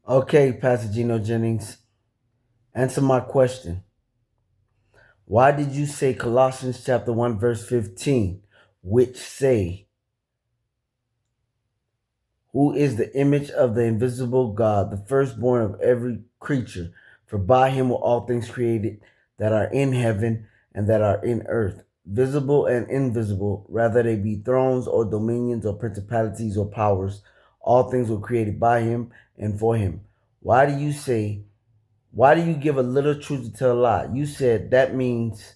Okay, Pastor Gino Jennings, answer my question. Why did you say Colossians chapter 1 verse 15, which say, who is the image of the invisible God, the firstborn of every creature? For by him were all things created that are in heaven and that are in earth, visible and invisible, whether they be thrones or dominions or principalities or powers. All things were created by him and for him. Why do you say, why do you give a little truth to tell a lie? You said that means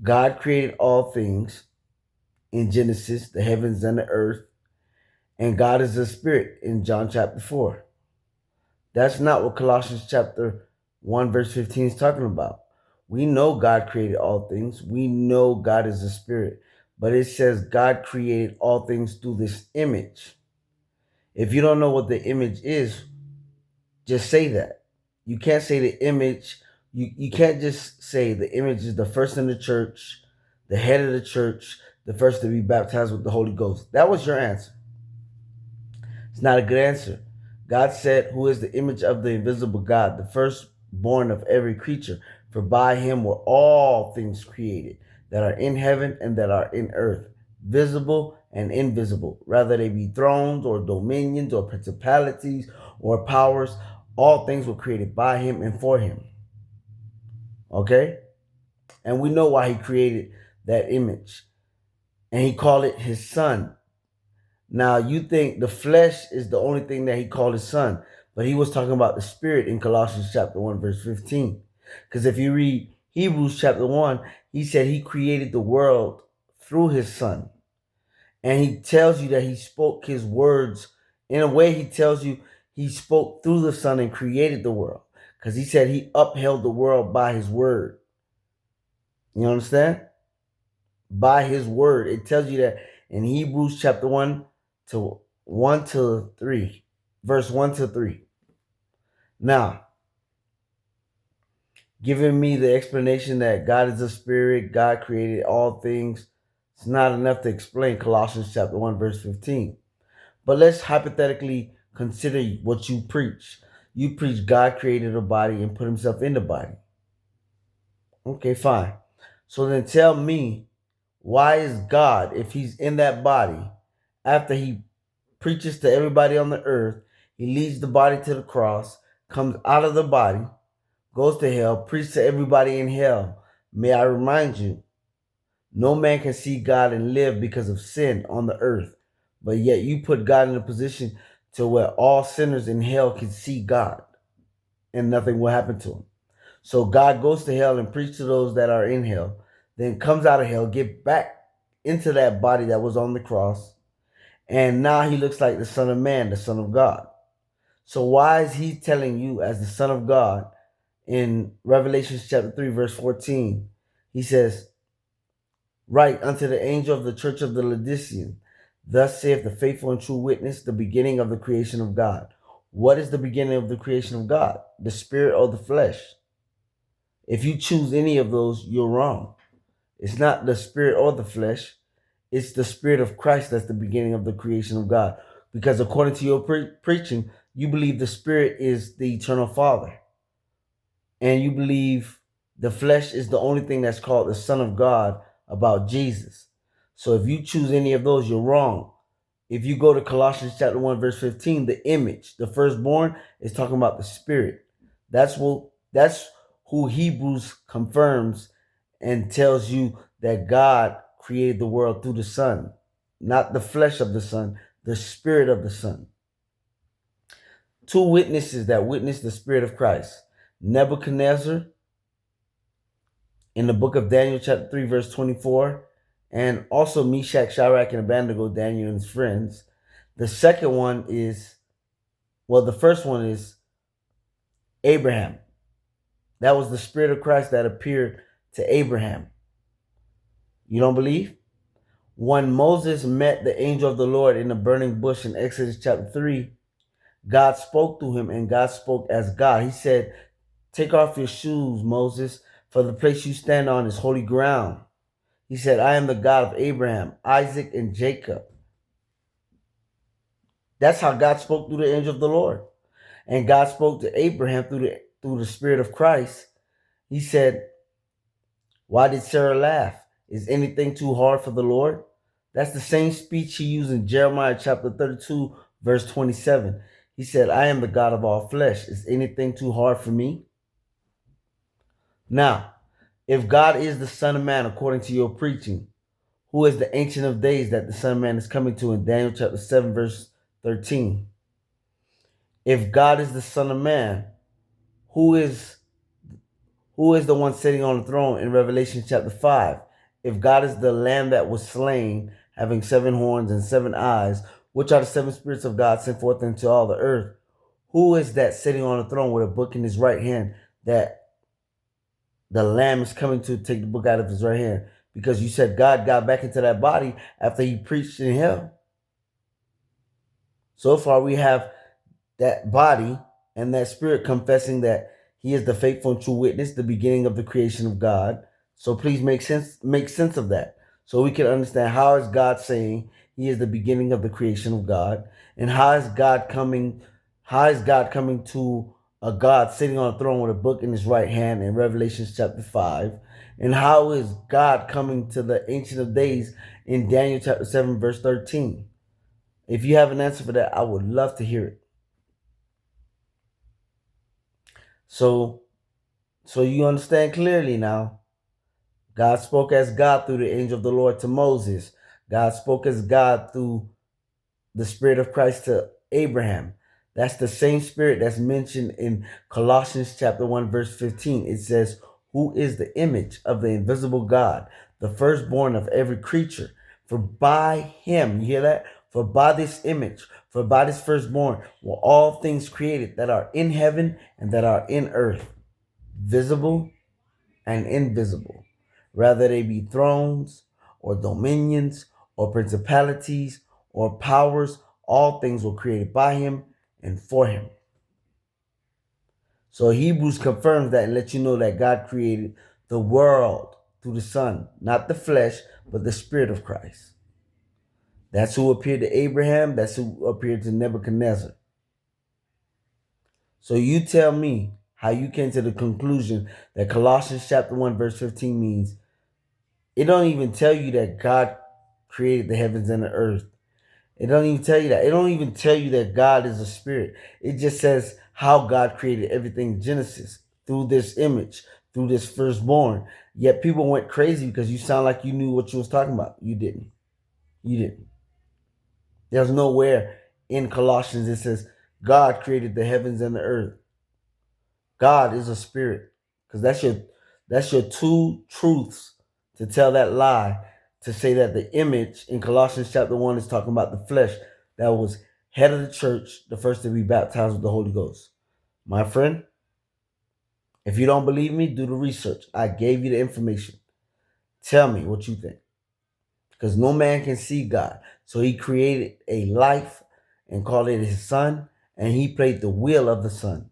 God created all things in Genesis, the heavens and the earth, and God is a spirit in John chapter 4. That's not what Colossians chapter 1 verse 15 is talking about. We know God created all things. We know God is a spirit. But it says God created all things through this image. If you don't know what the image is, just say that. You can't say the image, you can't just say the image is the first in the church, the head of the church, the first to be baptized with the Holy Ghost. That was your answer. It's not a good answer. God said, who is the image of the invisible God, the firstborn of every creature, for by him were all things created that are in heaven and that are in earth, visible and invisible, whether they be thrones or dominions or principalities or powers. All things were created by him and for him. Okay? And we know why he created that image. And he called it his son. Now, you think the flesh is the only thing that he called his son, but he was talking about the spirit in Colossians chapter 1, verse 15. Because if you read Hebrews chapter 1, he said he created the world through his son. And he tells you that he spoke his words. In a way, he tells you he spoke through the son and created the world. Because he said he upheld the world by his word. You understand? By his word. It tells you that in Hebrews chapter 1 to 1 to 3, verse 1 to 3. Now, giving me the explanation that God is a spirit, God created all things, it's not enough to explain Colossians chapter 1, verse 15. But let's hypothetically consider what you preach. You preach God created a body and put himself in the body. Okay, fine. So then tell me, why is God, if he's in that body, after he preaches to everybody on the earth, he leads the body to the cross, comes out of the body, goes to hell, preaches to everybody in hell? May I remind you, no man can see God and live because of sin on the earth. But yet you put God in a position to where all sinners in hell can see God and nothing will happen to him. So God goes to hell and preaches to those that are in hell, then comes out of hell, get back into that body that was on the cross, and now he looks like the Son of Man, the Son of God. So why is he telling you as the Son of God in Revelation chapter 3, verse 14? He says, write unto the angel of the church of the Laodicean, thus saith the faithful and true witness, the beginning of the creation of God. What is the beginning of the creation of God? The spirit or the flesh? If you choose any of those, you're wrong. It's not the spirit or the flesh. It's the spirit of Christ that's the beginning of the creation of God. Because according to your preaching, you believe the spirit is the eternal Father. And you believe the flesh is the only thing that's called the Son of God about Jesus. So if you choose any of those, you're wrong. If you go to Colossians chapter 1, verse 15, the image, the firstborn, is talking about the spirit. That's who Hebrews confirms and tells you that God created the world through the Son, not the flesh of the Son, the spirit of the Son. Two witnesses that witness the spirit of Christ. Nebuchadnezzar in the book of Daniel chapter 3, verse 24, and also Meshach, Shadrach, and Abednego, Daniel and his friends. The second one is, well, the first one is Abraham. That was the spirit of Christ that appeared to Abraham. You don't believe? When Moses met the angel of the Lord in the burning bush in Exodus chapter 3, God spoke to him and God spoke as God. He said, take off your shoes, Moses, for the place you stand on is holy ground. He said, I am the God of Abraham, Isaac, and Jacob. That's how God spoke through the angel of the Lord. And God spoke to Abraham through the Spirit of Christ. He said, why did Sarah laugh? Is anything too hard for the Lord? That's the same speech he used in Jeremiah chapter 32, verse 27. He said, I am the God of all flesh. Is anything too hard for me? Now, if God is the Son of Man, according to your preaching, who is the Ancient of Days that the Son of Man is coming to in Daniel chapter 7, verse 13? If God is the Son of Man, who is the one sitting on the throne in Revelation chapter 5? If God is the Lamb that was slain, having 7 horns and 7 eyes, which are the 7 spirits of God sent forth into all the earth, who is that sitting on the throne with a book in his right hand that the Lamb is coming to take the book out of his right hand? Because you said God got back into that body after he preached in hell. So far, we have that body and that spirit confessing that he is the faithful and true witness, the beginning of the creation of God. So please make sense of that. So we can understand, how is God saying he is the beginning of the creation of God? And how is God coming to a God sitting on a throne with a book in his right hand in Revelation chapter 5? And how is God coming to the Ancient of Days in Daniel chapter 7, verse 13? If you have an answer for that, I would love to hear it. So you understand clearly now. God spoke as God through the angel of the Lord to Moses. God spoke as God through the Spirit of Christ to Abraham. That's the same Spirit that's mentioned in Colossians chapter 1, verse 15. It says, who is the image of the invisible God, the firstborn of every creature? For by him, you hear that? For by this image, for by this firstborn, were all things created that are in heaven and that are in earth, visible and invisible, whether they be thrones or dominions or principalities or powers. All things were created by him and for him. So Hebrews confirms that and lets you know that God created the world through the Son, not the flesh, but the Spirit of Christ. That's who appeared to Abraham. That's who appeared to Nebuchadnezzar. So you tell me how you came to the conclusion that Colossians chapter 1, verse 15 means. It don't even tell you that God created the heavens and the earth. It don't even tell you that. It don't even tell you that God is a spirit. It just says how God created everything in Genesis through this image, through this firstborn. Yet people went crazy because you sound like you knew what you was talking about. You didn't. You didn't. There's nowhere in Colossians it says God created the heavens and the earth. God is a spirit. Because that's your two truths to tell that lie, to say that the image in Colossians chapter 1 is talking about the flesh that was head of the church, the first to be baptized with the Holy Ghost. My friend, if you don't believe me, do the research. I gave you the information. Tell me what you think. Because no man can see God. So he created a life and called it his son, and he played the will of the son.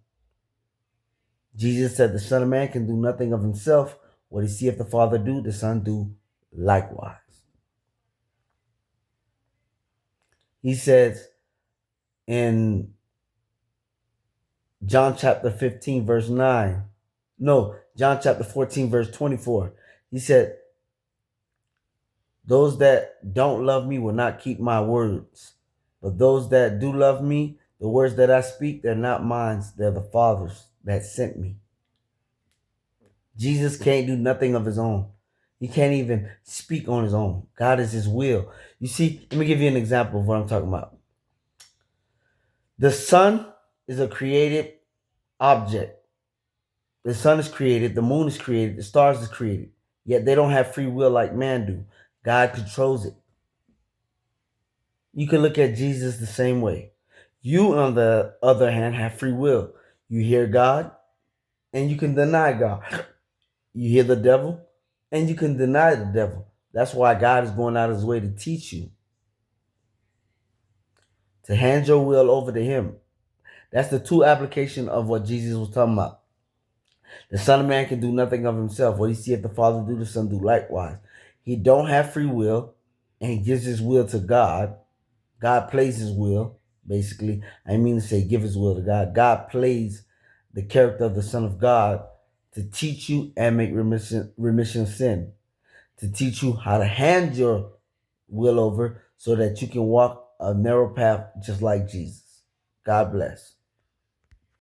Jesus said the Son of Man can do nothing of himself. What he seeth the Father do, the Son do likewise. He says in John chapter 15, verse 9. No, John chapter 14, verse 24. He said, those that don't love me will not keep my words. But those that do love me, the words that I speak, they're not mine. They're the Father's that sent me. Jesus can't do nothing of his own. He can't even speak on his own. God is his will. You see, let me give you an example of what I'm talking about. The sun is a created object. The sun is created, the moon is created, the stars is created. Yet they don't have free will like man do. God controls it. You can look at Jesus the same way. You, on the other hand, have free will. You hear God and you can deny God. You hear the devil and you can deny the devil. That's why God is going out of his way to teach you, to hand your will over to him. That's the two application of what Jesus was talking about. The Son of Man can do nothing of himself. What he seeth the Father do, the Son do likewise. He don't have free will, and he gives his will to God. God plays his will. basically. I mean to say give his will to God. God plays the character of the Son of God to teach you and make remission of sin, to teach you how to hand your will over so that you can walk a narrow path just like Jesus. God bless.